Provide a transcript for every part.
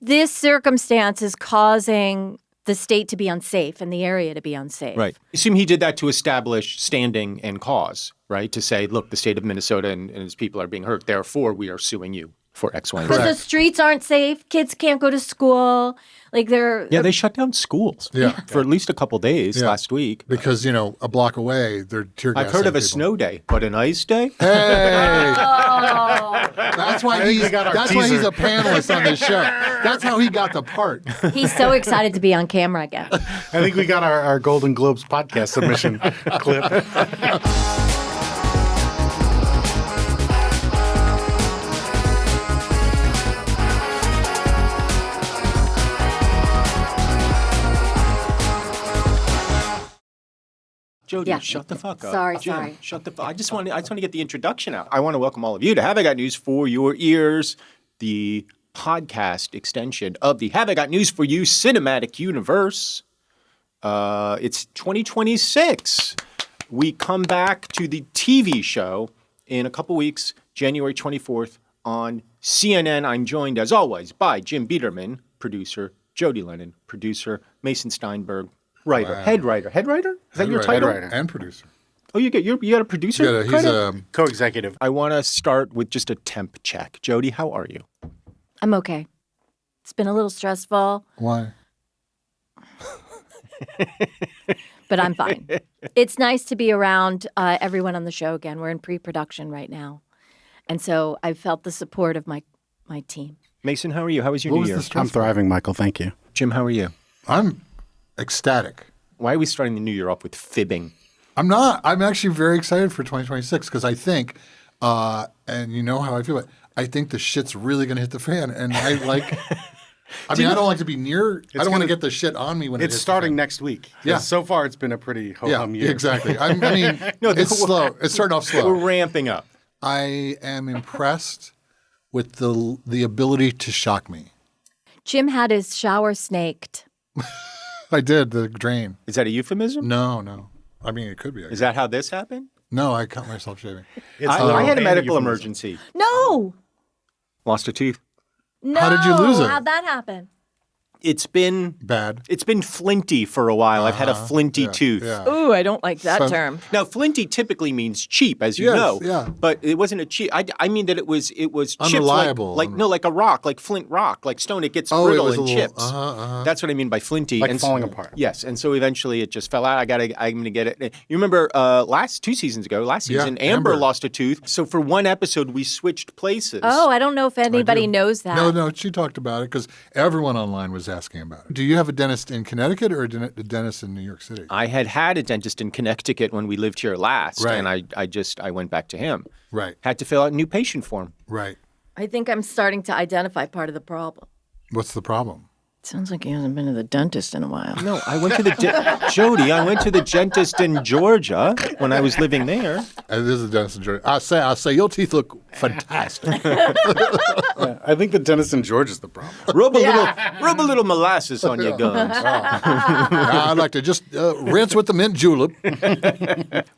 this circumstance is causing the state to be unsafe and the area to be unsafe. Right. Assume he did that to establish standing and cause, right? To say, look, the state of Minnesota and its people are being hurt. Therefore, we are suing you for X, Y, and Z. Because the streets aren't safe. Kids can't go to school. Like they shut down schools for at least a couple days last week. Because, a block away, they're tear gassing I've heard of a people. snow day, but an ice day? Hey! Oh. That's why he's a panelist on this show. That's how he got the part. He's so excited to be on camera again. I think we got our Golden Globes podcast submission clip. Jodi, shut the fuck up. Sorry, Jim, sorry. Shut the fuck. I just want to get the introduction out. I want to welcome all of you to Have I Got News for Your Ears, the podcast extension of the Have I Got News for You cinematic universe. It's 2026. We come back to the TV show in a couple weeks, January 24th on CNN. I'm joined, as always, by Jim Biederman, producer, Jodi Lennon, producer, Mason Steinberg, writer, head writer. Is that your title? Head writer and producer. Oh, you got a producer? He's credit? a Co-executive. I want to start with just a temp check. Jodi, how are you? I'm okay. It's been a little stressful, Why? but I'm fine. It's nice to be around everyone on the show again. We're in pre-production right now. And so I felt the support of my team. Mason, how are you? How was your What New was Year? the stress? I'm thriving, Michael. Thank you. Jim, how are you? I'm ecstatic. Why are we starting the New Year off with fibbing? I'm not. I'm actually very excited for 2026 because I think, and you know how I feel, but I think the shit's really going to hit the fan. And I like, I don't like to be near, I don't want to get the shit on me when It's hits starting the fan. next week. Yeah. So far, it's been a pretty ho-hum year. Exactly. It's slow. It's starting off slow. We're ramping up. I am impressed with the ability to shock me. Jim had his shower snaked. I did, the drain. Is that a euphemism? No. I mean, it could be. Is that how this happened? No, I cut myself shaving. I had a medical emergency. No. Lost a tooth. No. How did you lose it? How'd that happen? It's been Bad. It's been flinty for a while. I've had a flinty tooth. Yeah. Ooh, I don't like that So- term. Now, flinty typically means cheap, as you Yes, know. yeah. But it wasn't a cheap. I mean that it was chips Unreliable. like a rock, like flint rock, like stone. It gets Oh, it brittle was and a little- chips. That's what I mean by flinty. Like and falling apart. Yes, and so eventually it just fell out. I'm going to get it. You remember last season, Amber lost a tooth. So for one episode, we switched places. Oh, I don't know if anybody knows that. No, she talked about it because everyone online was asking about it. Do you have a dentist in Connecticut or a dentist in New York City? I had a dentist in Connecticut when we lived here last, Right. and I went back to him. Right. Had to fill out a new patient form. Right. I think I'm starting to identify part of the problem. What's the problem? Sounds like he hasn't been to the dentist in a while. No, I went to the Jodi. I went to the dentist in Georgia when I was living there. This is a dentist in Georgia. I'll say your teeth look fantastic. I think the dentist in Georgia is the problem. Rub a little molasses on your gums. I'd like to just rinse with the mint julep.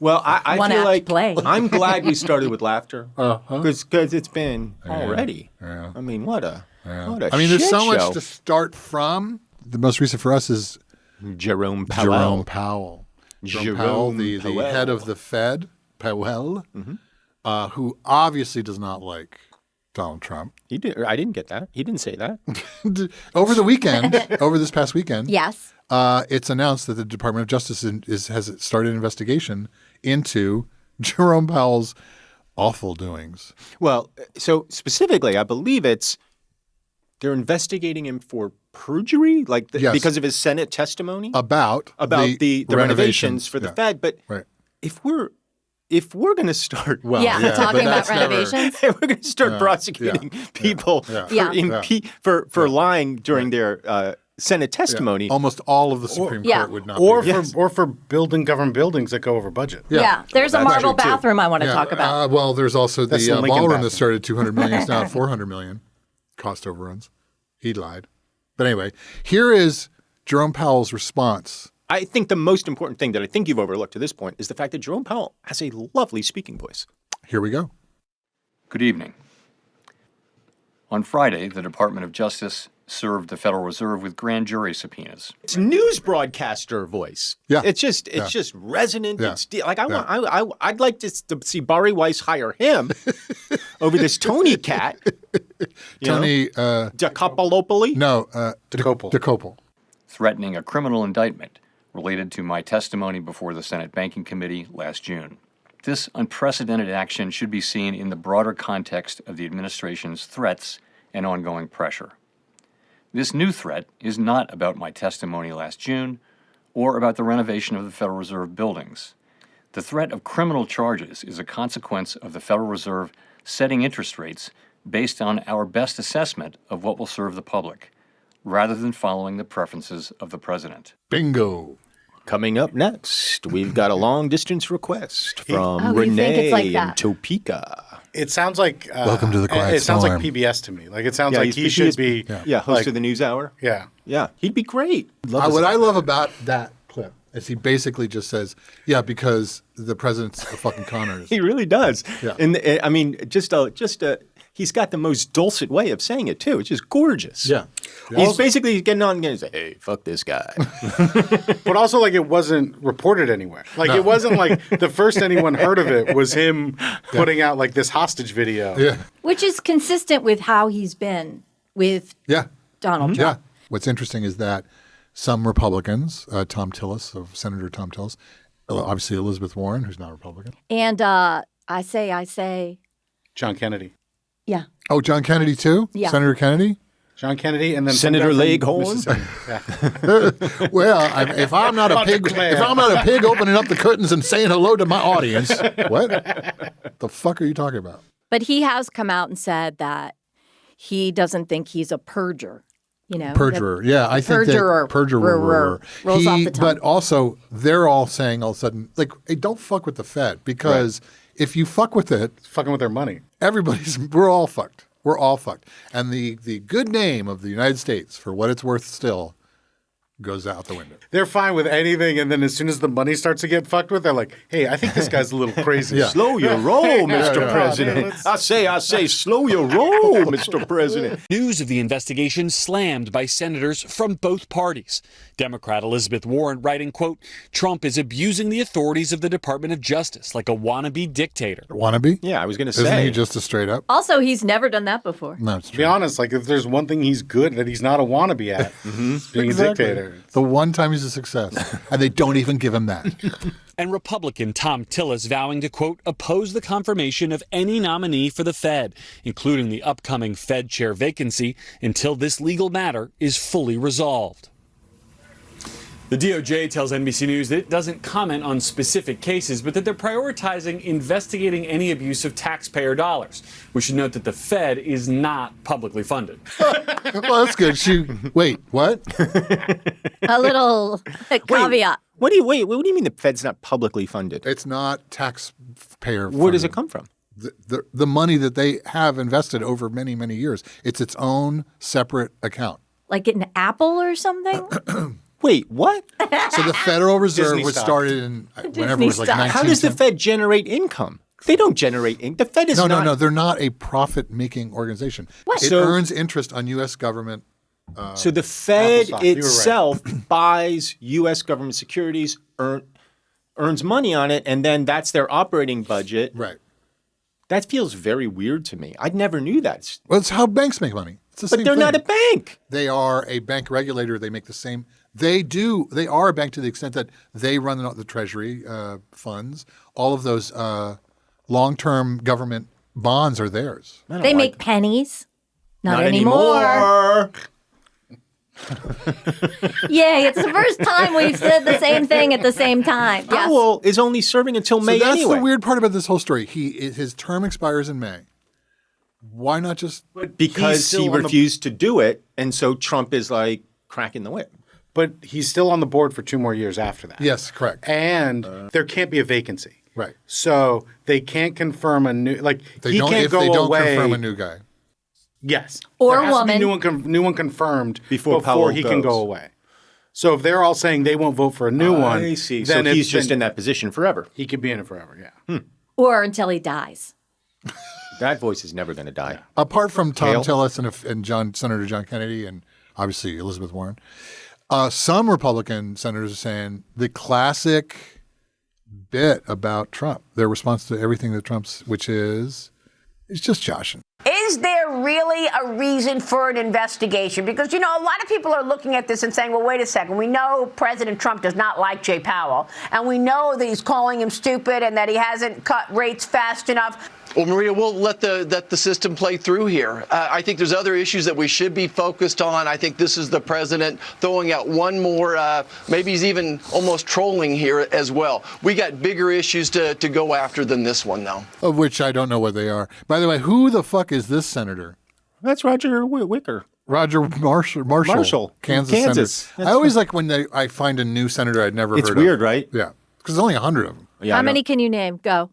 Well, I One feel apt like play. I'm glad we started with laughter because it's been already. Yeah. I mean, what a There's shit so show. much to start from. The most recent for us is Jerome Powell. Jerome Powell. Jerome Powell, the Powell. head of the Fed, Powell, who obviously does not like Donald Trump. He did. I didn't get that. He didn't say that. Over the weekend, over this past weekend, Yes. it's announced that the Department of Justice has started an investigation into Jerome Powell's awful doings. Well, so specifically, I believe they're investigating him for perjury, Yes. because of his Senate testimony About the renovations for the Yeah. Fed. But Right. if we're going to start, Well, yeah, but talking about that's never- renovations. we're going to start prosecuting people for lying during their Senate testimony. Almost all of the Supreme Yeah. Court would not Or be. for building government buildings that go over budget. Yeah. There's a That's marble true, too. bathroom I want to talk about. Well, there's also That's the the Lincoln ballroom bathroom. that started $200 million. It's now at $400 million. Cost overruns. He lied. But anyway, here is Jerome Powell's response. I think the most important thing that I think you've overlooked to this point is the fact that Jerome Powell has a lovely speaking voice. Here we go. Good evening. On Friday, the Department of Justice served the Federal Reserve with grand jury subpoenas. It's news broadcaster voice. Yeah. It's just resonant. Yeah. It's I'd like to see Barry Weiss hire him over this Tony cat. Tony DeCopolopoli? No, DeCopel. DeCopel. Threatening a criminal indictment related to my testimony before the Senate Banking Committee last June. This unprecedented action should be seen in the broader context of the administration's threats and ongoing pressure. This new threat is not about my testimony last June or about the renovation of the Federal Reserve buildings. The threat of criminal charges is a consequence of the Federal Reserve setting interest rates based on our best assessment of what will serve the public, rather than following the preferences of the president. Bingo. Coming up next, we've got a long-distance request from Oh, you think Renee it's like in that? Topeka. It sounds like Welcome to the Quiet It sounds like Storm. PBS to me. Like it sounds like he's he should be. host like- of the News Hour. Yeah. Yeah, he'd be great. What I love about that clip is he basically just says, "Yeah, because the president's a fucking con artist." He really does. Yeah. And I mean, he's got the most dulcet way of saying it too. It's just gorgeous. Yeah. He's basically getting on and say, "Hey, fuck this guy." But also, like, it wasn't reported anywhere. Like, it wasn't like the first anyone heard of it was him putting out, like, this hostage video. Yeah. Which is consistent with how he's been with Yeah. Donald Trump. Yeah. What's interesting is that some Republicans, Senator Tom Tillis, obviously Elizabeth Warren, who's not a Republican. And I say, John Kennedy. yeah. Oh, John Kennedy too? Yeah. Senator Kennedy? John Kennedy and then Senator some guy from Leghorn? Mississippi. Yeah. Well, if I'm not a pig, if I'm not a pig opening up the curtains and saying hello to my audience, what the fuck are you talking about? But he has come out and said that he doesn't think he's a perjurer. You know, Perjurer. Yeah, I think Perjurer. that perjurer. Rolls off the tongue. But also, they're all saying all of a sudden, like, hey, don't fuck with the Fed because if you fuck with it, Fucking with their money. we're all fucked. We're all fucked. And the good name of the United States, for what it's worth still, goes out the window. They're fine with anything, and then as soon as the money starts to get fucked with, they're like, hey, I think this guy's a little crazy. Yeah. Slow your roll, Mr. President. I say, slow your roll, Mr. President. News of the investigation slammed by senators from both parties. Democrat Elizabeth Warren writing, quote, Trump is abusing the authorities of the Department of Justice like a wannabe dictator. Wannabe? Yeah, I was going to Isn't say. he just a straight up? Also, he's never done that before. No, it's To be true. honest, like, if there's one thing he's good that he's not a wannabe at, it's being a dictator. The one time he's a success. And they don't even give him that. And Republican Tom Tillis vowing to, quote, oppose the confirmation of any nominee for the Fed, including the upcoming Fed chair vacancy, until this legal matter is fully resolved. The DOJ tells NBC News that it doesn't comment on specific cases, but that they're prioritizing investigating any abuse of taxpayer dollars. We should note that the Fed is not publicly funded. Well, that's good. Wait, what? A little caveat. What do you mean the Fed's not publicly funded? It's not taxpayer. Where does it funded. come from? The money that they have invested over many, many years. It's its own separate account. Like an apple or something? Wait, what? So the Federal Reserve Disney was stock. started in whenever it was like stock. 19. How does the Fed generate income? They don't generate income. The Fed is not. No. They're not a profit-making organization. What? It So- earns interest on U.S. government. So the Fed stock. You were right. itself buys U.S. government securities, earns money on it, and then that's their operating budget. Right. That feels very weird to me. I never knew that. Well, it's how banks make money. It's the But same they're thing. not a bank. They are a bank regulator. They make the same. They are a bank to the extent that they run the Treasury funds. All of those long-term government bonds are theirs. They make pennies. Not anymore. Yay, it's the first time we've said the same thing at the same time. Yes. Powell is only serving until May so that's anyway. the weird part about this whole story. His term expires in May. Why not just? Because He's still he on the- refused to do it, and so Trump is like cracking the whip. But he's still on the board for 2 more years after that. Yes, correct. And there can't be a vacancy. Right. So they can't confirm a new, like, They he don't can't if go they don't away. confirm a new guy. Yes. Or There has to be woman. new one confirmed Before Powell he can goes. go away. So if they're all saying they won't vote for a new one, I see. So then he's just then in that position forever. He could be in it forever, yeah. Or until he dies. That voice is never going to die. Apart from Tom Kale? Tillis and Senator John Kennedy and obviously Elizabeth Warren. Some Republican senators are saying the classic bit about Trump, their response to everything that Trump's, which is, it's just joshing. Is there really a reason for an investigation? Because, a lot of people are looking at this and saying, well, wait a second. We know President Trump does not like Jay Powell, and we know that he's calling him stupid and that he hasn't cut rates fast enough. Well, Maria, we'll let the system play through here. I think there's other issues that we should be focused on. I think this is the president throwing out one more, maybe he's even almost trolling here as well. We got bigger issues to go after than this one, though. Of which I don't know what they are. By the way, who the fuck is this senator? That's Roger Wicker. Roger Marshall, Kansas. Senator. I always like when I find a new senator I'd never heard of. It's weird, right? Yeah, because there's only 100 of them. Yeah, How many can you name? Go.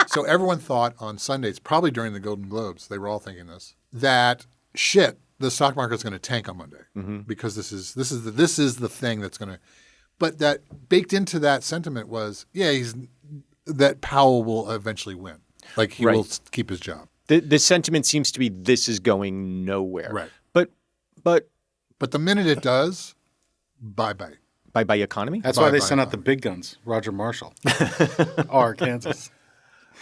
So everyone thought on Sundays, probably during the Golden Globes, they were all thinking this, that shit, the stock market's going to tank on Monday because this is the thing that's going to. But that baked into that sentiment was, that Powell will eventually win, like he will keep his job. The sentiment seems to be this is going nowhere. Right. But the minute it does, bye. By economy? That's why they sent out the big guns, Roger Marshall, or Kansas.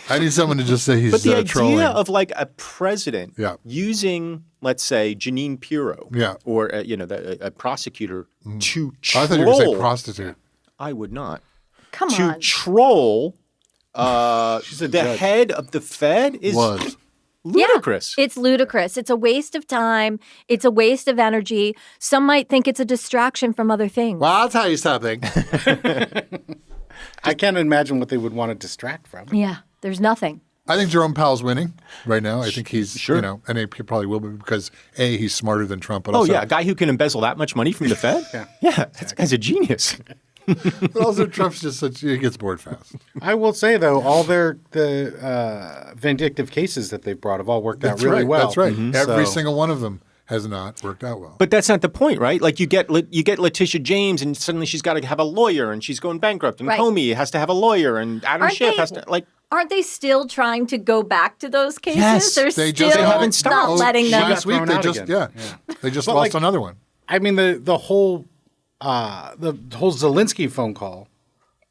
I need someone to just say he's But the trolling. idea of like a president Yeah. using, let's say, Jeanine Pirro Yeah. or, a prosecutor to troll. I thought you were going to say prostitute. I would not. Come to on. troll She's a the judge. head of the Fed is Was. ludicrous. Yeah, it's ludicrous. It's a waste of time. It's a waste of energy. Some might think it's a distraction from other things. Well, I'll tell you something. I can't imagine what they would want to distract from. Yeah, there's nothing. I think Jerome Powell's winning right now. I think he's, and he probably will be because A, he's smarter than Trump. But also, a guy who can embezzle that much money from the Fed? Yeah, that guy's a genius. But also Trump's just he gets bored fast. I will say though, all the vindictive cases that they've brought have all worked out really well. That's right. Every So- single one of them has not worked out well. But that's not the point, right? Like you get Letitia James, and suddenly she's got to have a lawyer, and she's going bankrupt, and Right. Comey has to have a lawyer, and Adam Aren't Schiff they- has to Aren't they still trying to go back to those cases? Yes, They're they still just haven't stopped. not letting them. Last week thrown they out just again. they just But, lost like, another one. I mean, the whole Zelensky phone call.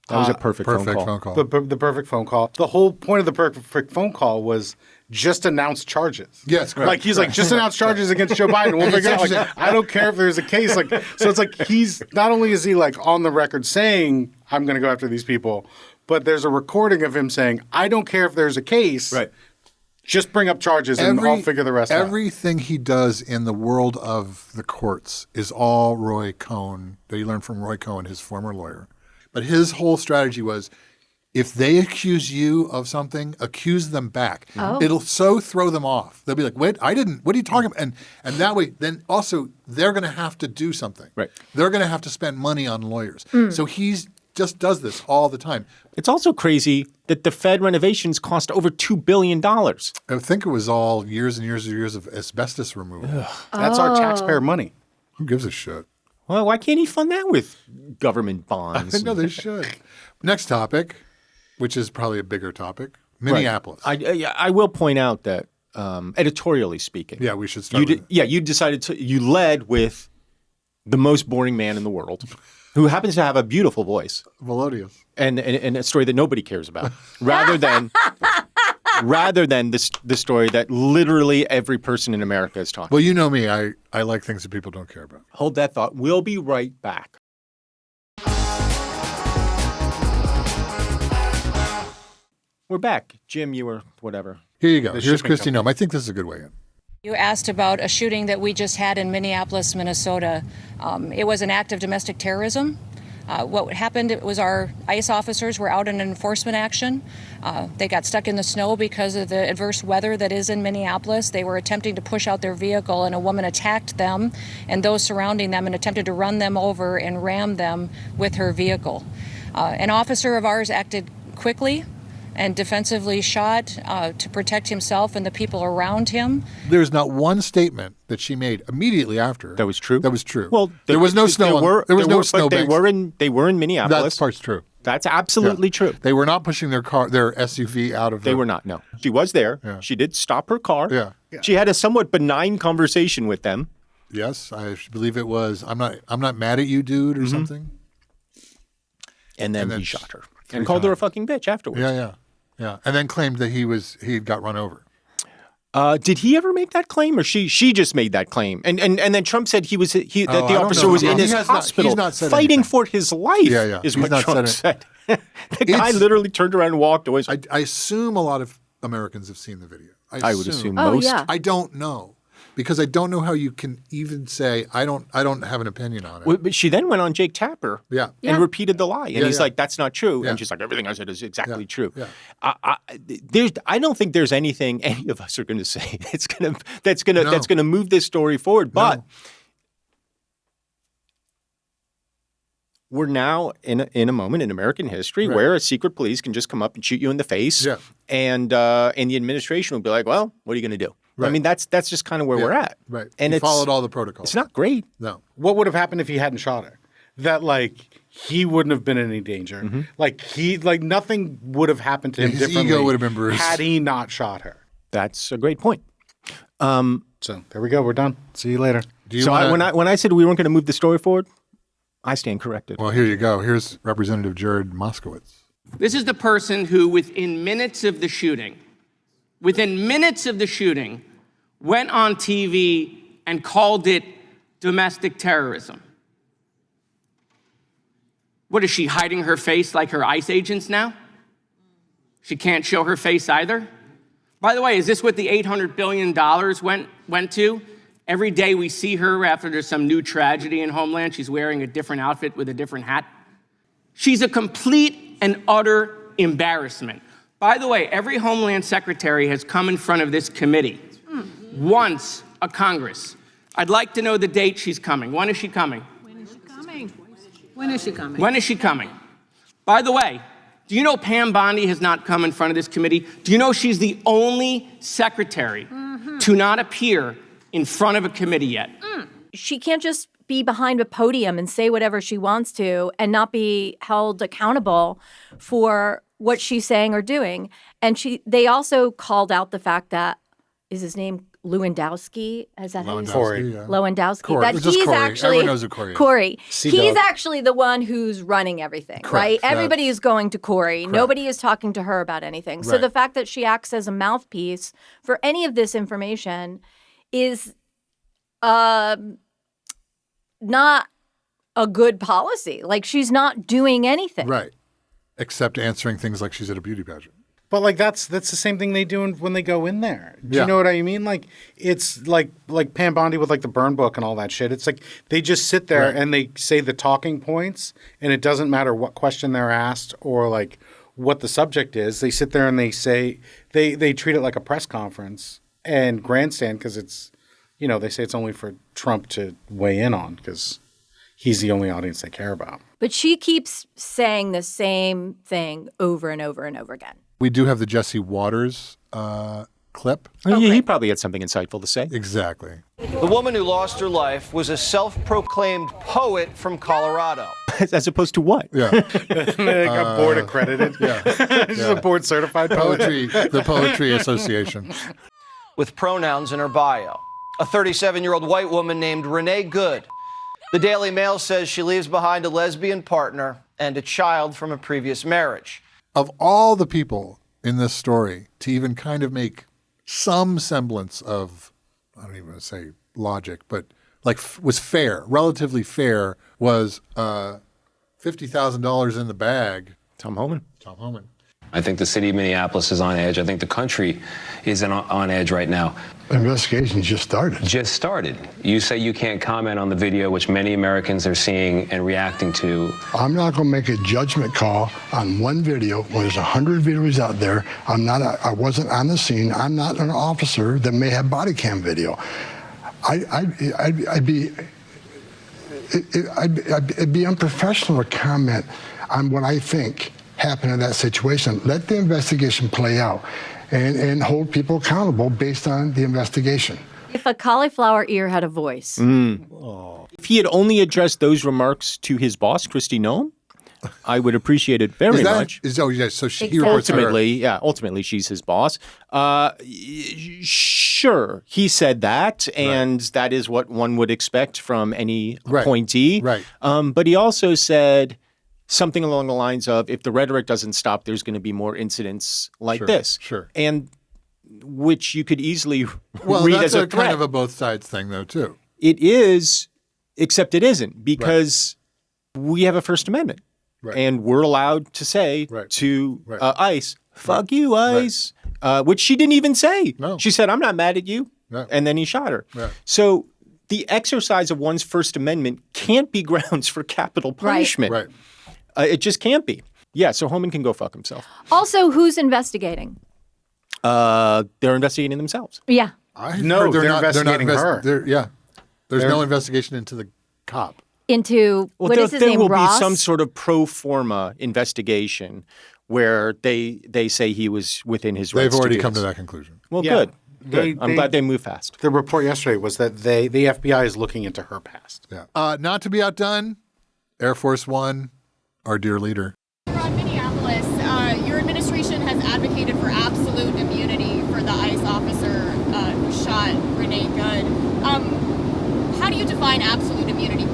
That was a perfect phone call. The perfect phone call. The whole point of the perfect phone call was just announce charges. Yes, correct. Like he's like, just announce charges against Joe Biden. We'll figure it out. Like, I don't care if there's a case. Like, so it's like he's not only is he like on the record saying I'm going to go after these people, but there's a recording of him saying I don't care if there's a case. Right. Just bring up charges and I'll figure the rest out. Everything he does in the world of the courts is all Roy Cohn that he learned from Roy Cohn, his former lawyer. But his whole strategy was, if they accuse you of something, accuse them back. Oh. It'll so throw them off. They'll be like, wait, I didn't. What are you talking about? And that way, then also they're going to have to do something. Right. They're going to have to spend money on lawyers. So he's just does this all the time. It's also crazy that the Fed renovations cost over $2 billion. I think it was all years and years and years of asbestos removal. That's our taxpayer money. Who gives a shit? Well, why can't he fund that with government bonds? No, they should. Next topic, which is probably a bigger topic, Minneapolis. I will point out that editorially speaking, Yeah, we should start with it. you led with the most boring man in the world, who happens to have a beautiful voice Melodious. and a story that nobody cares about, rather than the story that literally every person in America is talking. Well, you know me. I like things that people don't care about. Hold that thought. We'll be right back. We're back. Jim, you were whatever. Here you go. The Here's shipping Kristi Noem. I think this is a good way in. You asked about a shooting that we just had in Minneapolis, Minnesota. It was an act of domestic terrorism. What happened was our ICE officers were out in enforcement action. They got stuck in the snow because of the adverse weather that is in Minneapolis. They were attempting to push out their vehicle, and a woman attacked them and those surrounding them and attempted to run them over and ram them with her vehicle. An officer of ours acted quickly and defensively shot to protect himself and the people around him. There's not one statement that she made immediately after That was true? That was true. Well, there was no snow. There was no snow. But they were in Minneapolis. That part's true. That's absolutely true. They were not pushing their SUV out of. They were not. No, she was there. Yeah. She did stop her car. Yeah. She had a somewhat benign conversation with them. Yes, I believe it was. I'm not mad at you, dude, or something. And then he shot her and called her a fucking bitch afterwards. Yeah. And then claimed that he got run over. Did he ever make that claim, or she just made that claim? And then Trump said that the officer was in his hospital fighting for his life. Is what Trump said. The guy literally turned around and walked away. I assume a lot of Americans have seen the video. I would assume most. Yeah. I don't know. Because I don't know how you can even say I don't have an opinion on it. Well, but she then went on Jake Tapper and repeated the lie. And he's like, that's not true. And she's like, everything I said is exactly true. Yeah. I don't think there's anything any of us are going to say that's gonna move this story forward. But we're now in a moment in American history where a secret police can just come up and shoot you in the face. Yeah. And the administration will be like, well, what are you going to do? Right. I mean, that's just kind of where we're at. Right. And he followed all the protocols. It's not great. No. What would have happened if he hadn't shot her? That he wouldn't have been in any danger. Mm-hmm. Nothing would have happened to him differently. His ego would have been bruised had he not shot her. That's a great point. So there we go. We're done. See you later. When I said we weren't going to move the story forward, I stand corrected. Well, here you go. Here's Representative Jared Moskowitz. This is the person who, within minutes of the shooting, went on TV and called it domestic terrorism. What is she, hiding her face like her ICE agents now? She can't show her face either? By the way, is this what the $800 billion went to? Every day we see her after there's some new tragedy in Homeland, she's wearing a different outfit with a different hat. She's a complete and utter embarrassment. By the way, every Homeland Secretary has come in front of this committee once a Congress. I'd like to know the date she's coming. When is she coming? When is she coming? By the way, do you know Pam Bondi has not come in front of this committee? Do you know she's the only secretary to not appear in front of a committee yet? She can't just be behind a podium and say whatever she wants to and not be held accountable for what she's saying or doing. And they also called out the fact that, is his name Lewandowski? Is that how you say it? Lewandowski. Corey. That he's Corey. actually Everyone knows who Corey is. Corey. He's actually the one who's running everything, right? Everybody is going to Corey. Correct. Nobody is talking to her about anything. So the fact that she acts as a mouthpiece for any of this information is not a good policy. Like, she's not doing anything. Right. Except answering things like she's at a beauty pageant. But that's the same thing they do when they go in there. Do you know what I mean? Like, it's like Pam Bondi with the burn book and all that shit. It's like they just sit there and they say the talking points, and it doesn't matter what question they're asked or what the subject is. They sit there and they say they treat it like a press conference and grandstand because it's, they say it's only for Trump to weigh in on because he's the only audience they care about. But she keeps saying the same thing over and over and over again. We do have the Jesse Waters clip. He probably had something insightful to say. Exactly. The woman who lost her life was a self-proclaimed poet from Colorado. As opposed to what? Yeah. They got board accredited. She's a board certified poet. The Poetry Association. With pronouns in her bio. A 37-year-old white woman named Renee Good. The Daily Mail says she leaves behind a lesbian partner and a child from a previous marriage. Of all the people in this story to even kind of make some semblance of, I don't even want to say logic, but was fair, relatively fair, was $50,000 in the bag. Tom Homan. I think the city of Minneapolis is on edge. I think the country is on edge right now. The investigation just started. You say you can't comment on the video, which many Americans are seeing and reacting to. I'm not going to make a judgment call on one video when there's 100 videos out there. I wasn't on the scene. I'm not an officer that may have body cam video. It'd be unprofessional to comment on what I think happened in that situation. Let the investigation play out and hold people accountable based on the investigation. If a cauliflower ear had a voice. If he had only addressed those remarks to his boss, Kristi Noem, I would appreciate it very much. So he reports to her. Ultimately, she's his boss. Sure, he said that, and that is what one would expect from any appointee. Right. But he also said something along the lines of, if the rhetoric doesn't stop, there's going to be more incidents like this. Sure. And which you could easily Well, read that's as a threat. kind of a both sides thing, though, too. It is, except it isn't, because we have a First Amendment. Right. And we're allowed to say to ICE, fuck you, ICE, which she didn't even say. No. She said, I'm not mad at you. No. And then he shot her. Right. So the exercise of one's First Amendment can't be grounds for capital punishment. Right. It just can't be. Yeah, so Homan can go fuck himself. Also, who's investigating? They're investigating themselves. Yeah. No, they're investigating her. There's no investigation into the cop. Into Well, what is his name? there will Ross? be some sort of pro forma investigation where they say he was within his rights. They've already do come this. to that conclusion. Well, good. I'm glad they moved fast. The report yesterday was that the FBI is looking into her past. Yeah. Not to be outdone, Air Force One, our dear leader. From Minneapolis, your administration has advocated for absolute immunity for the ICE officer who shot Renee Good. How do you define absolute immunity?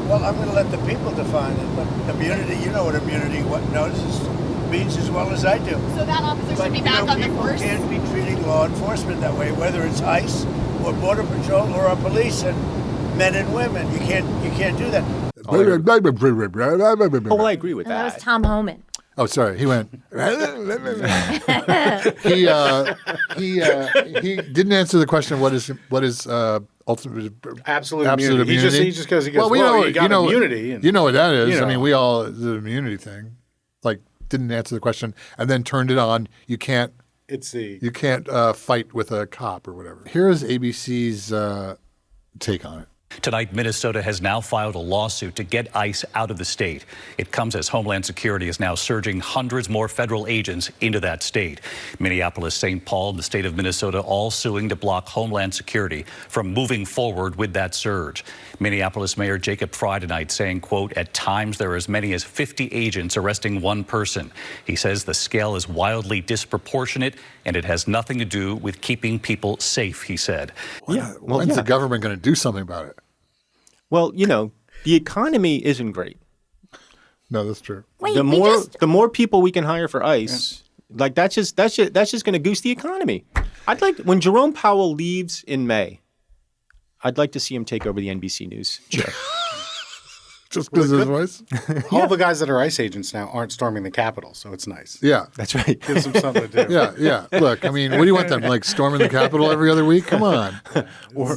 Well, I'm going to let the people define it, but immunity, you know what immunity means as well as I do. So that officer should be back on the force? People can't be treating law enforcement that way, whether it's ICE or Border Patrol or our police and men and women. You can't do that. Oh, well, I agree with That was that. Tom Homan. Oh, sorry. He went. he didn't answer the question. What is ultimate Absolute immunity. He just goes. Well, you got immunity. And, you know what that is. you know. I mean, we all the immunity thing. Like, didn't answer the question and then turned it on. You can't fight with a cop or whatever. Here is ABC's take on it. Tonight, Minnesota has now filed a lawsuit to get ICE out of the state. It comes as Homeland Security is now surging hundreds more federal agents into that state. Minneapolis, St. Paul, and the state of Minnesota all suing to block Homeland Security from moving forward with that surge. Minneapolis Mayor Jacob Fry tonight saying, quote, at times there are as many as 50 agents arresting one person. He says the scale is wildly disproportionate and it has nothing to do with keeping people safe, he said. When's the government going to do something about it? Well, the economy isn't great. No, that's true. Wait, the more people we can hire for ICE, like that's just going to goose the economy. I'd like when Jerome Powell leaves in May, I'd like to see him take over the NBC News chair. Just because of his voice? All the guys that are ICE agents now aren't storming the Capitol, so it's nice. Yeah. That's right. Gives them something to do. Yeah. Look, I mean, what do you want them, like, storming the Capitol every other week? Come on.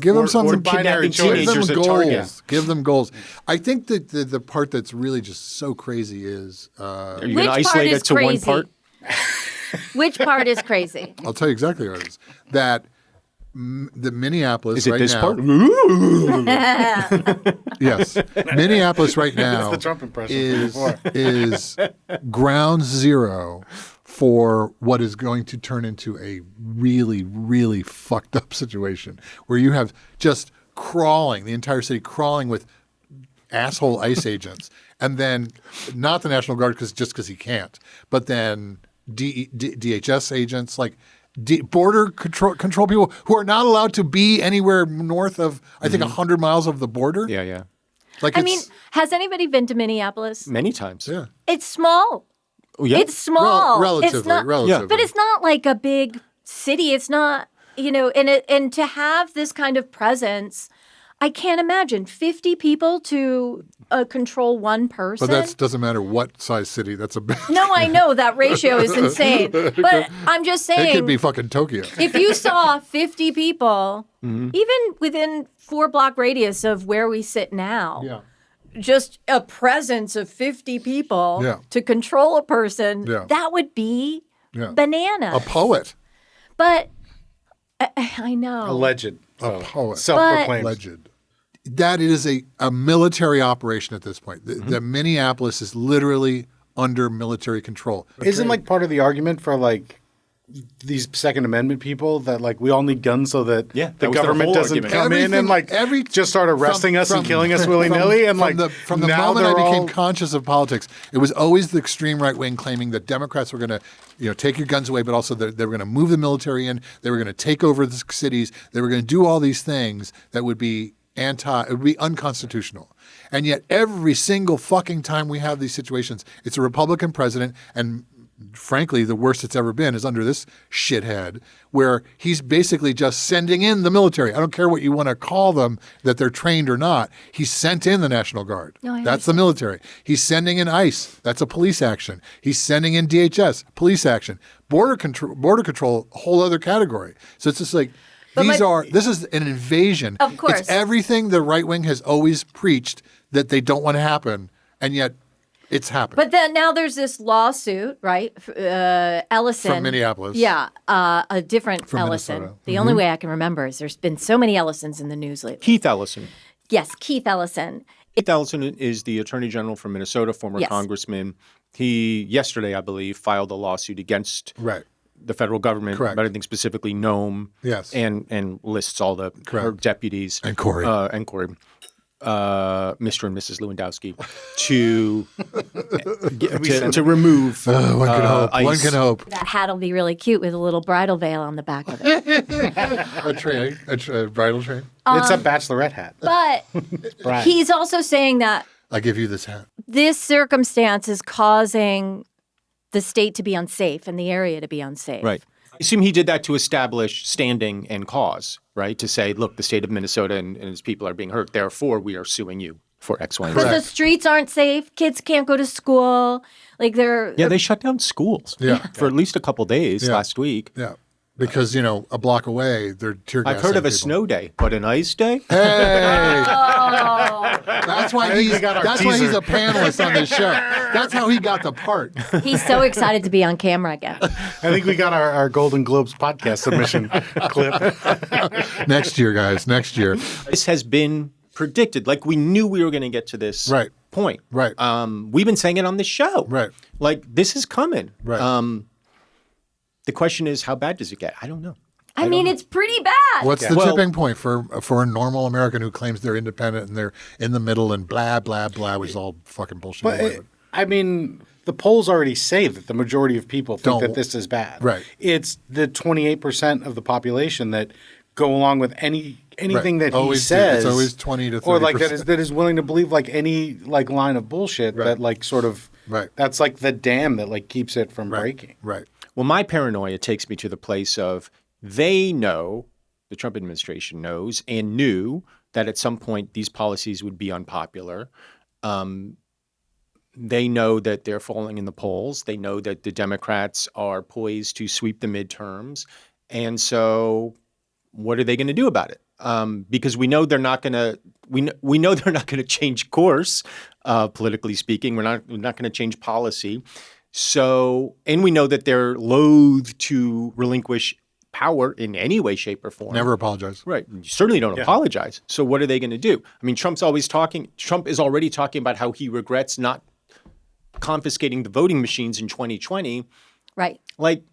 Give them something. binary Give them teenagers at Target. goals. Give them goals. I think that the part that's really just so crazy is... Are you going to isolate it to one part? Which part is crazy? I'll tell you exactly what it is. That the Minneapolis is it right this now... part? Yes. Minneapolis right now the Trump impression is ground zero for what is going to turn into a really, really fucked up situation where you have just the entire city crawling with asshole ICE agents, and then not the National Guard because he can't, but then DHS agents, like border control people who are not allowed to be anywhere north of, I think, 100 miles of the border. Yeah. Like, I mean, has anybody been to Minneapolis? Many times. Yeah. It's small. Oh, yeah. It's small. Relatively. But it's not like a big city. It's not, and to have this kind of presence, I can't imagine 50 people to control one person. But that doesn't matter what size city. That's a big. No, I know that ratio is insane. But I'm just saying. It could be fucking Tokyo. If you saw 50 people, even within 4-block radius of where we sit now, just a presence of 50 people to control a person, that would be bananas. A poet. But I know. Alleged. A poet. Self-proclaimed. Alleged. That is a military operation at this point. The Minneapolis is literally under military control. Isn't like part of the argument for like these Second Amendment people that like we all need guns so that that the was their government whole doesn't argument. come in and like just start arresting us and killing us willy nilly. And like from the now moment I they're became all- conscious of politics, it was always the extreme right wing claiming that Democrats were going to, take your guns away, but also they were going to move the military in. They were going to take over the cities. They were going to do all these things that would be it would be unconstitutional. And yet every single fucking time we have these situations, it's a Republican president, and frankly, the worst it's ever been is under this shithead, where he's basically just sending in the military. I don't care what you want to call them, that they're trained or not. He's sent in the National Guard. No, I That's the military. He's sending in ICE. That's a police action. He's sending in DHS, police action. Border control, a whole other category. So it's just like, this is an invasion. Of course. It's everything the right wing has always preached that they don't want to happen, and yet it's happened. But then now there's this lawsuit, right? Ellison. From Minneapolis. Yeah, a different From Ellison. Minnesota. The only way I can remember is there's been so many Ellisons in the news lately. Keith Ellison. Yes, Keith Ellison. Keith Ellison is the Attorney General from Minnesota, former Yes. congressman. He, yesterday, I believe, filed a lawsuit against the federal government, Correct. but I think specifically Noem, Yes. and lists all her deputies. And Corey. Mr. and Mrs. Lewandowski, to remove one can hope. ICE. One can hope. That hat will be really cute with a little bridal veil on the back of it. A bridal train. It's a bachelorette hat. But Brian. he's also saying that I give you this hat. this circumstance is causing the state to be unsafe and the area to be unsafe. Right. I assume he did that to establish standing and cause, right? To say, look, the state of Minnesota and its people are being hurt. Therefore, we are suing you for X, Y, and Z. Because the streets aren't safe. Kids can't go to school. Like Yeah, they shut down schools for at least a couple days last week. Yeah. Because, a block away, they're tear gassing I've heard of a people. snow day, but an ice day? Hey! Oh. That's why he's a panelist on this show. That's how he got the part. He's so excited to be on camera again. I think we got our Golden Globes podcast submission clip. Next year, guys. Next year. This has been predicted. Like, we knew we were going to get to this point. Right. We've been saying it on this show. Right. Like, this is coming. Right. The question is, how bad does it get? I don't know. I mean, it's pretty bad. What's the tipping point for a normal American who claims they're independent and they're in the middle and blah, blah, blah, which is all fucking bullshit. But I mean, the polls already say that the majority of people think that this is bad. Right. It's the 28% of the population that go along with anything that he Always do. says. It's always 20 to 30%. Or like that is willing to believe like any like line of bullshit that like sort of that's like the dam that like keeps it from breaking. Right. Well, my paranoia takes me to the place of they know, the Trump administration knows and knew that at some point these policies would be unpopular. They know that they're falling in the polls. They know that the Democrats are poised to sweep the midterms. And so what are they going to do about it? Because we know they're not going to we know they're not going to change course, politically speaking. We're not going to change policy. So, and we know that they're loath to relinquish power in any way, shape, or form. Never apologize. Right. You certainly don't apologize. So what are they going to do? I mean, Trump is already talking about how he regrets not confiscating the voting machines in 2020. Right. Like,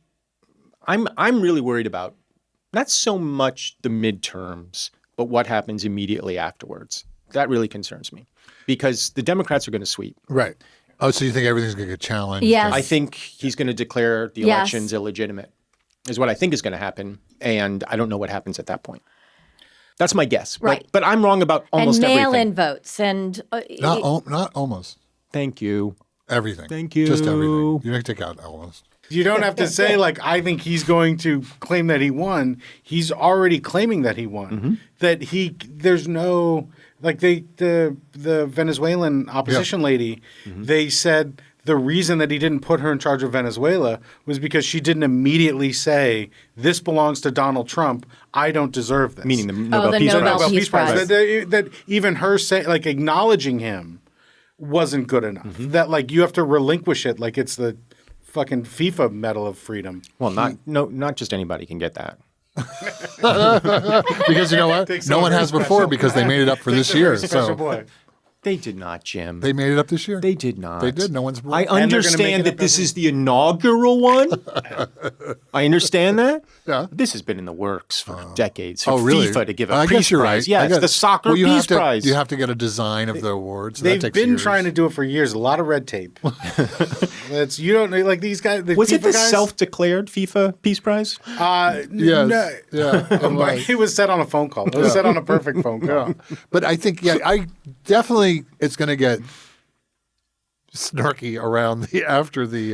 I'm really worried about not so much the midterms, but what happens immediately afterwards. That really concerns me because the Democrats are going to sweep. Right. Oh, so you think everything's going to get challenged? Yes. I think he's going to declare the elections illegitimate, is what I think is going to happen. And I don't know what happens at that point. That's my guess. Right. But I'm wrong about almost and everything. mail-in votes and Not almost. Thank you. Everything. Thank you. Just everything. You don't take out almost. You don't have to say like I think he's going to claim that he won. He's already claiming that he won. That there's no like the Venezuelan opposition lady. They said the reason that he didn't put her in charge of Venezuela was because she didn't immediately say this belongs to Donald Trump. I don't deserve this. Meaning the Nobel the Peace Nobel Prize. Peace Prize. That even her like acknowledging him wasn't good enough. That like you have to relinquish it like it's the fucking FIFA Medal of Freedom. Well, not just anybody can get that. Because you know what? No one has before because they made it up for this year. Special So boy. They did not, Jim. They made it up this year. They did not. They did. No one's. I understand that this is the inaugural one. I understand that. Yeah. This has been in the works for decades. For Oh, really? FIFA to give a I peace guess you're prize. right. Yes, the soccer well, peace prize. You have to get a design of the awards. So They've that takes been years. trying to do it for years. A lot of red tape. It's you don't like these guys. The Was it FIFA the guys? self-declared FIFA peace prize? Yes. No. Yeah. It was said on a phone call. It was said on a perfect phone call. Yeah. But I think, I definitely it's going to get snarky around after the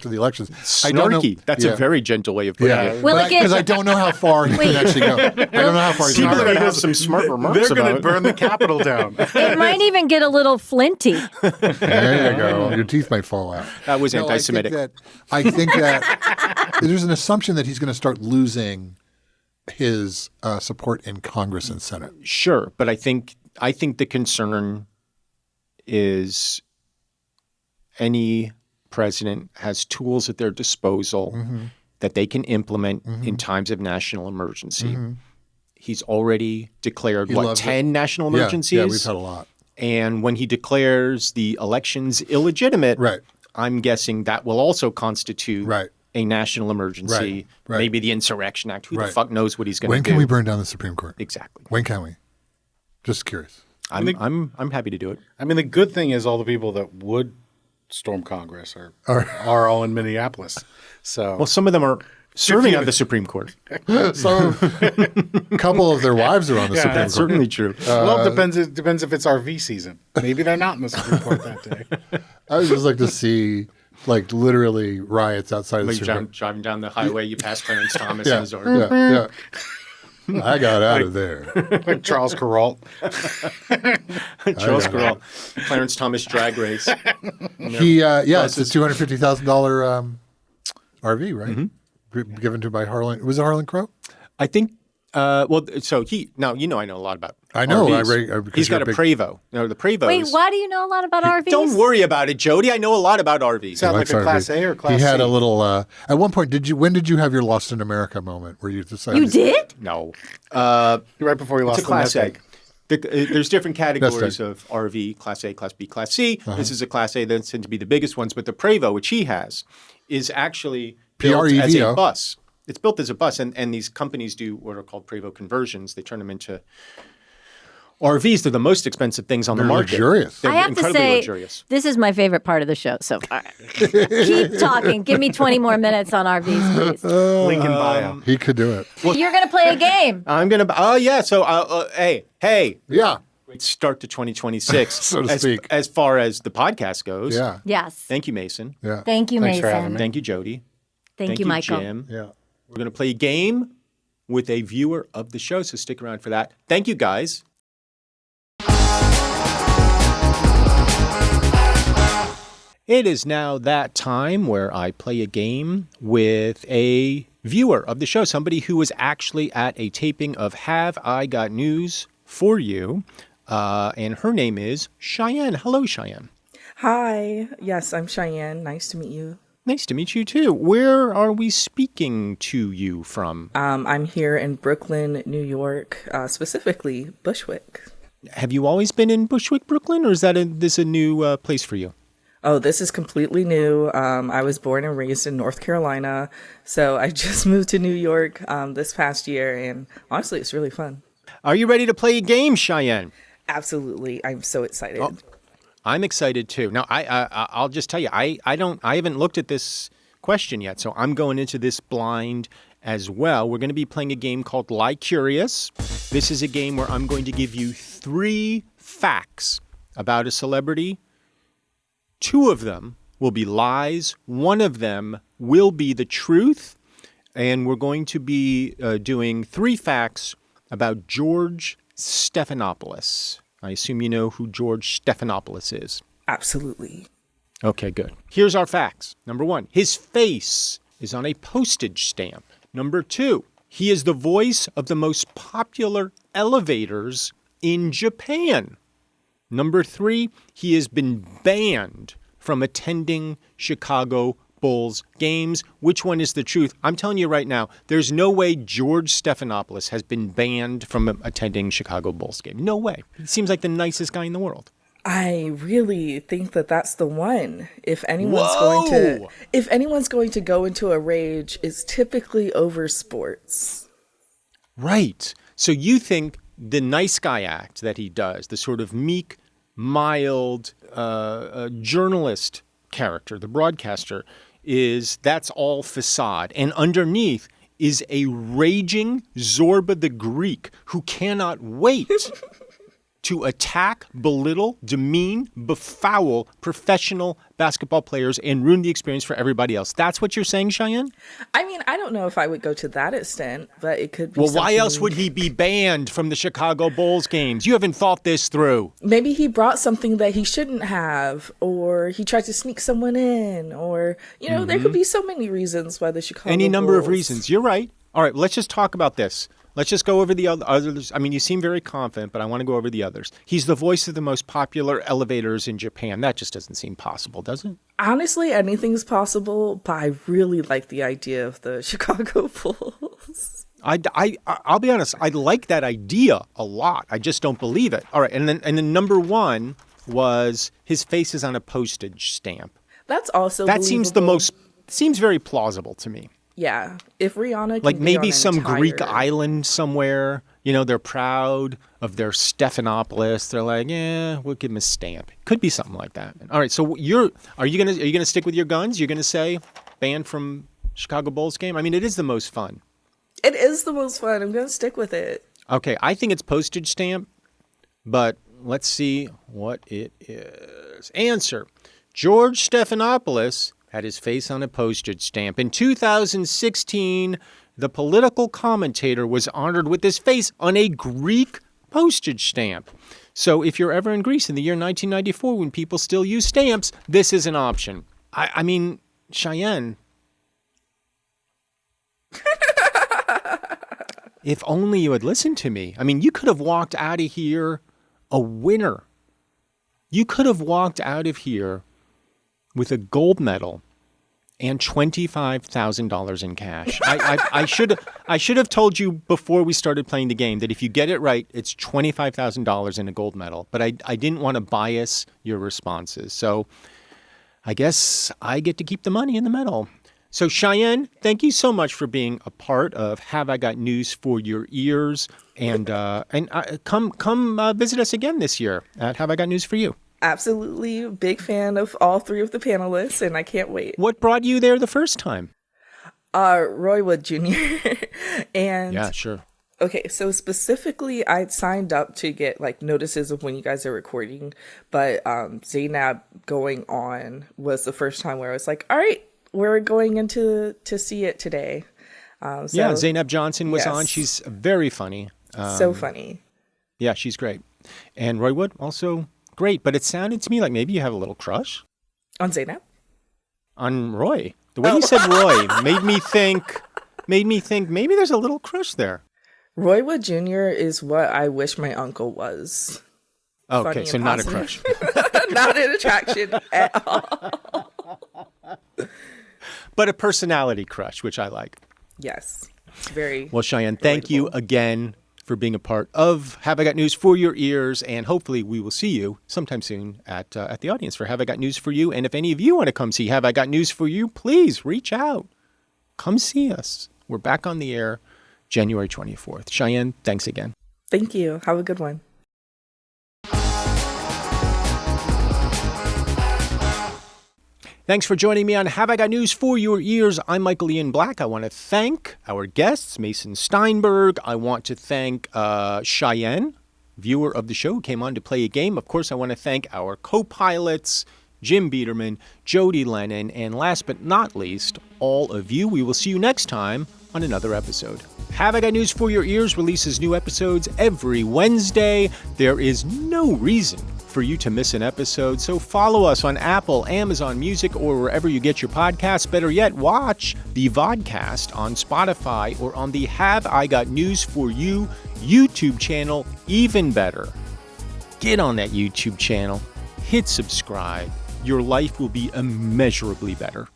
elections. I don't know. Snarky. That's a very gentle way of putting it. Will it get- Because I don't know how far he can actually go. I don't know how far he's People going are to going to go. have some smart remarks They're going to about burn the Capitol down. It might even get a little flinty. There you go. Your teeth might fall out. That was No, anti-Semitic. I think that there's an assumption that he's going to start losing his support in Congress and Senate. Sure, but I think the concern is any president has tools at their disposal that they can implement in times of national emergency. He's already declared, He loves 10 national emergencies? Yeah, we've had a lot. And when he declares the elections illegitimate, I'm guessing that will also constitute a national emergency, Right. maybe the Insurrection Act. Who the Right. fuck knows what he's going to When do? can we burn down the Supreme Court? Exactly. When can we? Just curious. I'm happy to do it. I mean, the good thing is all the people that would storm Congress are all in Minneapolis. So Well, some of them are serving on the Supreme Court. So a couple of their wives are on the Supreme Court. That's certainly true. Well, it depends if it's RV season. Maybe they're not in the Supreme Court that day. I would just like to see, literally riots outside of the Like Supreme Court. driving down the highway, you pass Clarence Thomas Yeah, and his order. yeah. I got out of there. Like Charles Kuralt. Charles Kuralt, Clarence Thomas drag race. It's a $250,000 RV, right? Given to by Harlan. Was it Harlan Crow? I think. So I know a lot about. I know. RVs. Because He's got a you're Prevost. No, the Prevost. Wait, why do you know a lot about RVs? Don't worry about it, Jody. I know a lot about RVs. Sound like a Class A or Class He had C? a little. At one point, when did you have your Lost in America moment where you decided? You did? No. Right before you lost It's a Class the A. nest egg. There's different categories That's of RV, Class A, Class B, Class C. This is a Class A that tend to be the biggest ones, but the Prevost, which he has, is actually built as a PREVO. bus. It's built as a bus, and these companies do what are called Prevost conversions. They turn them into RVs. They're the most expensive things on the They're market. luxurious. They're I have to incredibly say, luxurious. this is my favorite part of the show so far. Keep talking. Give me 20 more minutes on RVs, please. Link in bio. He could do it. You're going to play a game. I'm gonna. Oh yeah. So hey. Yeah. Great start to 2026, So to speak. As far as the podcast goes. Yeah. Yes. Thank you, Mason. Yeah. Thank you, Thanks for Mason. having me. Thank you, Jody. Thank you, Michael. Jim. Yeah. We're going to play a game with a viewer of the show, so stick around for that. Thank you, guys. It is now that time where I play a game with a viewer of the show, somebody who was actually at a taping of Have I Got News for You, and her name is Cheyenne. Hello, Cheyenne. Hi. Yes, I'm Cheyenne. Nice to meet you. Nice to meet you, too. Where are we speaking to you from? I'm here in Brooklyn, New York, specifically Bushwick. Have you always been in Bushwick, Brooklyn, or is this a new place for you? Oh, this is completely new. I was born and raised in North Carolina, so I just moved to New York this past year, and honestly, it's really fun. Are you ready to play a game, Cheyenne? Absolutely. I'm so excited. Oh, I'm excited too. Now, I'll just tell you, I haven't looked at this question yet, so I'm going into this blind as well. We're going to be playing a game called Lie Curious. This is a game where I'm going to give you 3 facts about a celebrity. 2 of them will be lies. 1 of them will be the truth. And we're going to be doing 3 facts about George Stephanopoulos. I assume you know who George Stephanopoulos is. Absolutely. Okay, good. Here's our facts. Number 1, his face is on a postage stamp. Number 2, he is the voice of the most popular elevators in Japan. Number 3, he has been banned from attending Chicago Bulls games. Which one is the truth? I'm telling you right now, there's no way George Stephanopoulos has been banned from attending Chicago Bulls game. No way. He seems like the nicest guy in the world. I really think that that's the one. If anyone's going to go into a rage, it's typically over sports. Right. So you think the nice guy act that he does, the sort of meek, mild journalist character, the broadcaster, that's all facade. And underneath is a raging Zorba the Greek who cannot wait to attack, belittle, demean, befoul professional basketball players and ruin the experience for everybody else. That's what you're saying, Cheyenne? I mean, I don't know if I would go to that extent, but it could be. Well, why else would he be banned from the Chicago Bulls games? You haven't thought this through. Maybe he brought something that he shouldn't have, or he tried to sneak someone in, or, there could be so many reasons why the Chicago Any number Bulls. of reasons. You're right. All right, let's just talk about this. Let's just go over the others. I mean, you seem very confident, but I want to go over the others. He's the voice of the most popular elevators in Japan. That just doesn't seem possible, does it? Honestly, anything's possible, but I really like the idea of the Chicago Bulls. I'll be honest. I like that idea a lot. I just don't believe it. All right, and then number one was his face is on a postage stamp. That's also that seems very plausible to me. Yeah, if Rihanna like can maybe be on some entire... Greek island somewhere, they're proud of their Stephanopoulos. They're like, yeah, we'll give him a stamp. Could be something like that. All right, so are you gonna stick with your guns? You're gonna say banned from Chicago Bulls game? I mean, it is the most fun. It is the most fun. I'm gonna stick with it. Okay, I think it's postage stamp, but let's see what it is. Answer: George Stephanopoulos had his face on a postage stamp. In 2016, the political commentator was honored with his face on a Greek postage stamp. So if you're ever in Greece in the year 1994 when people still use stamps, this is an option. I mean, Cheyenne, if only you had listened to me. I mean, you could have walked out of here a winner. You could have walked out of here with a gold medal and $25,000 in cash. I should have told you before we started playing the game that if you get it right, it's $25,000 and a gold medal. But I didn't want to bias your responses. So I guess I get to keep the money and the medal. So Cheyenne, thank you so much for being a part of Have I Got News for Your Ears. And come visit us again this year at Have I Got News for You. Absolutely. Big fan of all three of the panelists, and I can't wait. What brought you there the first time? Roy Wood Jr. And yeah, sure. Okay, so specifically, I'd signed up to get notices of when you guys are recording, but Zainab going on was the first time where I was like, all right, we're going into to see it today. Yeah, Zainab Johnson was on. She's very funny. So funny. Yeah, she's great. And Roy Wood also great, but it sounded to me like maybe you have a little crush. On Zainab? On Roy. The way you said Roy made me think maybe there's a little crush there. Roy Wood Jr. is what I wish my uncle was. Okay, so not a crush. Not an attraction at all. But a personality crush, which I like. Yes. It's very well, Cheyenne, thank you again for being a part of Have I Got News for Your Ears, and hopefully we will see you sometime soon at the audience for Have I Got News for You. And if any of you want to come see Have I Got News for You, please reach out. Come see us. We're back on the air January 24th. Cheyenne, thanks again. Thank you. Have a good one. Thanks for joining me on Have I Got News for Your Ears. I'm Michael Ian Black. I want to thank our guests, Mason Steinberg. I want to thank Cheyenne, viewer of the show, who came on to play a game. Of course, I want to thank our co-pilots, Jim Biederman, Jodi Lennon, and last but not least, all of you. We will see you next time on another episode. Have I Got News for Your Ears releases new episodes every Wednesday. There is no reason for you to miss an episode, so follow us on Apple, Amazon Music, or wherever you get your podcasts. Better yet, watch the VODCAST on Spotify or on the Have I Got News for You YouTube channel. Even better, get on that YouTube channel, hit subscribe. Your life will be immeasurably better.